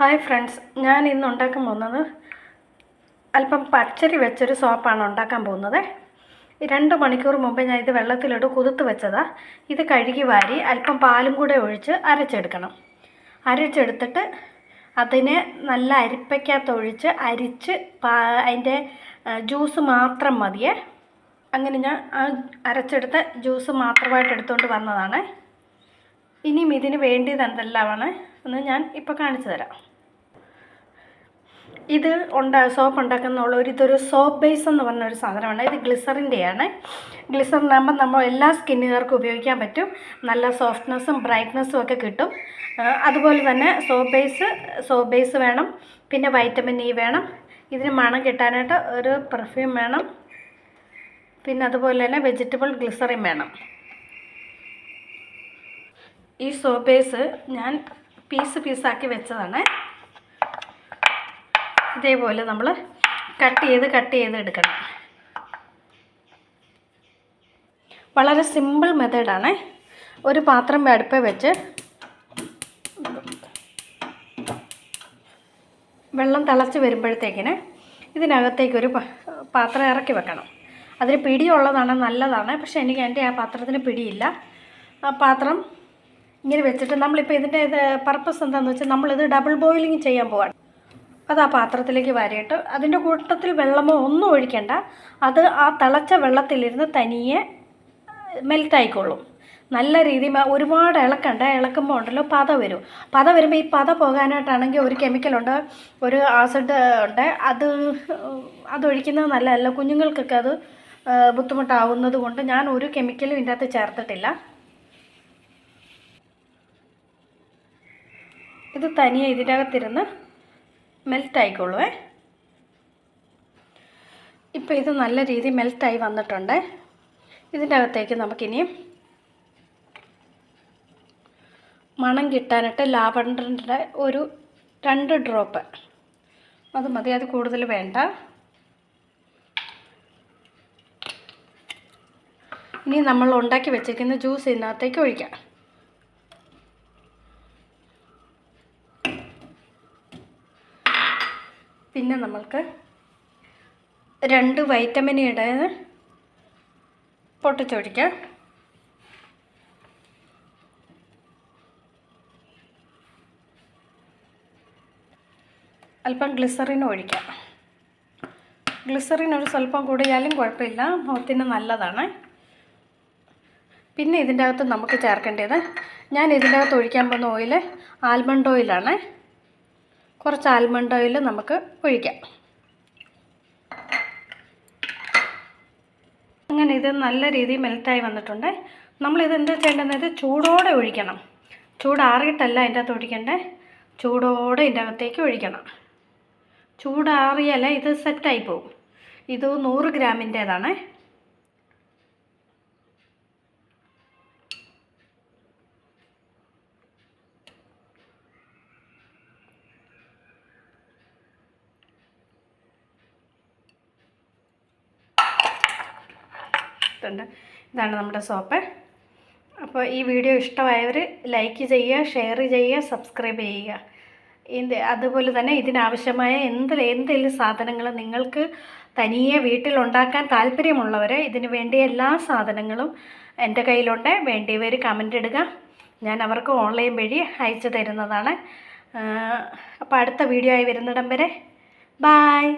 Hi friends, ഞാൻ ഇന്ന് ഉണ്ടാക്കാൻ പോകുന്നത് അല്പം പച്ചരി വെച്ചൊരു സോപ്പാണ് ഉണ്ടാക്കാൻ പോകുന്നത്. 2 മണിക്കൂർ മുമ്പേ ഞാൻ ഇത് വെള്ളത്തിലിട്ട് കുതിർത്ത് വെച്ചതാണ്. ഇത് കഴുകി വാരി അല്പം പാലും കൂടെ ഒഴിച്ച് അരച്ചെടുക്കണം. അരച്ചെടുത്തിട്ട് അതിനെ നല്ല അരിപ്പയ്ക്കകത്തൊഴിച്ച് അരിച്ച് അതിൻ്റെ ജ്യൂസ് മാത്രം മതിയേ. അങ്ങനെ ഞാൻ ആ അരച്ചെടുത്ത ജ്യൂസ് മാത്രമായിട്ട് എടുത്തുകൊണ്ട് വന്നതാണ്. ഇനിയും ഇതിന് വേണ്ടിയത് എന്തെല്ലാമാണ് എന്ന് ഞാൻ ഇപ്പോൾ കാണിച്ചു തരാം. ഇത് സോപ്പ് ഉണ്ടാക്കുന്ന ഇതൊരു സോപ്പ് ബേസ് എന്ന് പറഞ്ഞൊരു സാധനമാണ്. ഇത് ഗ്ലിസറിൻ്റെയാണ്. ഗ്ലിസറിനാകുമ്പോൾ നമ്മൾ എല്ലാ സ്കിന്നുകാർക്കും ഉപയോഗിക്കാൻ പറ്റും. നല്ല സോഫ്റ്റ്നെസ്സും ബ്രൈറ്റ്നെസ്സും ഒക്കെ കിട്ടും. അതുപോലെ തന്നെ സോപ്പ് ബേസ് വേണം. പിന്നെ വൈറ്റമിൻ ഇ വേണം. ഇതിന് മണം കിട്ടാനായിട്ട് ഒരു പെർഫ്യൂം വേണം. പിന്നെ അതുപോലെ തന്നെ വെജിറ്റബിൾ ഗ്ലിസറിൻ വേണം. ഈ സോപ്പ് ബേസ് ഞാൻ പീസാക്കി വെച്ചതാണ്. ഇതേപോലെ നമ്മൾ കട്ട് ചെയ്ത് എടുക്കണം. വളരെ സിമ്പിൾ മെത്തേഡാണ്. ഒരു പാത്രം അടുപ്പിൽ വെച്ച് വെള്ളം തിളച്ച് വരുമ്പോഴത്തേക്കിന് ഇതിനകത്തേക്കൊരു പാത്രം ഇറക്കി വെക്കണം. അതിന് പിടിയുള്ളതാണ്, നല്ലതാണ്. പക്ഷേ എൻ്റെ ആ പാത്രത്തിന് പിടിയില്ല. ആ പാത്രം ഇങ്ങനെ വെച്ചിട്ട് നമ്മളിപ്പോൾ ഇതിൻ്റെ പർപ്പസ് എന്താണെന്ന് വെച്ചാൽ നമ്മളിത് ഡബിൾ ബോയിലിംഗ് ചെയ്യാൻ പോവാണ്. അത് ആ പാത്രത്തിലേക്ക് വാരിയിട്ട് അതിൻ്റെ കൂട്ടത്തിൽ വെള്ളമോ ഒന്നും ഒഴിക്കേണ്ട. അത് ആ തിളച്ച വെള്ളത്തിലിരുന്ന് തനിയെ മെൽറ്റായിക്കോളും. നല്ല രീതിയിൽ ഒരുപാട് ഇളക്കണ്ട. ഇളക്കുമ്പോൾ ഉണ്ടല്ലോ പത വരും. പത വരുമ്പോൾ ഈ പത പോകാനായിട്ടാണെങ്കിൽ ഒരു കെമിക്കലുണ്ട്, ഒരു ആസിഡ് ഉണ്ട്. അതൊഴിക്കുന്നത് നല്ലതല്ല. കുഞ്ഞുങ്ങൾക്കൊക്കെ അത് ബുദ്ധിമുട്ടാവുന്നത് കൊണ്ട് ഞാൻ ഒരു കെമിക്കലും ഇതിൻ്റെ അകത്ത് ചേർത്തിട്ടില്ല. ഇത് തനിയെ ഇതിൻ്റെ അകത്തിരുന്ന് മെൽറ്റായിക്കോളുവേ. ഇപ്പോൾ ഇത് നല്ല രീതിയിൽ മെൽറ്റായി വന്നിട്ടുണ്ട്. ഇതിൻ്റെ അകത്തേക്ക് നമുക്കിനിയും മണം കിട്ടാനായിട്ട് ലാവണ്ടറിൻ്റെ ഒരു 2 ഡ്രോപ്പ് അത് മതി. അത് കൂടുതൽ വേണ്ട. ഇനി നമ്മൾ ഉണ്ടാക്കി വെച്ചിരിക്കുന്ന ജ്യൂസ് ഇതിനകത്തേക്ക് ഒഴിക്കാം. പിന്നെ നമ്മൾക്ക് 2 വൈറ്റമിൻ ഇയുടെ പൊട്ടിച്ചൊഴിക്കാം. അല്പം ഗ്ലിസറിൻ ഒഴിക്കാം. ഗ്ലിസറിൻ ഒരു സ്വല്പം കൂടിയാലും കുഴപ്പമില്ല, മുഖത്തിന് നല്ലതാണ്. പിന്നെ ഇതിൻ്റെ അകത്ത് നമുക്ക് ചേർക്കേണ്ടത്, ഞാൻ ഇതിൻ്റെ അകത്ത് ഒഴിക്കാൻ പോകുന്ന ഓയിൽ ആൽമണ്ട് ഓയിലാണ്. കുറച്ച് ആൽമണ്ട് ഓയിൽ നമുക്ക് ഒഴിക്കാം. അങ്ങനെ ഇത് നല്ല രീതിയിൽ മെൽറ്റായി വന്നിട്ടുണ്ട്. നമ്മളിത് എന്താ ചെയ്യേണ്ടത്, ചൂടോടെ ഒഴിക്കണം. ചൂടാറിയിട്ടല്ല അതിൻ്റെ അകത്ത് ഒഴിക്കേണ്ടത്, ചൂടോടെ ഇതിൻ്റെ അകത്തേക്ക് ഒഴിക്കണം. ചൂടാറിയാൽ ഇത് സെറ്റായി പോകും. ഇത് 100 ഗ്രാമിൻ്റേതാണ്. ഇതാണ് നമ്മുടെ സോപ്പ്. അപ്പോൾ ഈ വീഡിയോ ഇഷ്ടമായവർ ലൈക്ക് ചെയ്യുക, ഷെയർ ചെയ്യുക, സബ്സ്ക്രൈബ് ചെയ്യുക. അതുപോലെ തന്നെ ഇതിനാവശ്യമായ എന്തെങ്കിലും സാധനങ്ങൾ നിങ്ങൾക്ക് തനിയെ വീട്ടിലുണ്ടാക്കാൻ താല്പര്യമുള്ളവർ ഇതിന് വേണ്ടിയ എല്ലാ സാധനങ്ങളും എൻ്റെ കയ്യിലുണ്ട്. വേണ്ടിയവർ കമൻ്റ് ഇടുക, ഞാൻ അവർക്ക് ഓൺലൈൻ വഴി അയച്ചു തരുന്നതാണ്. അപ്പോൾ അടുത്ത വീഡിയോ ആയി വരുന്നിടം വരെ ബായ്.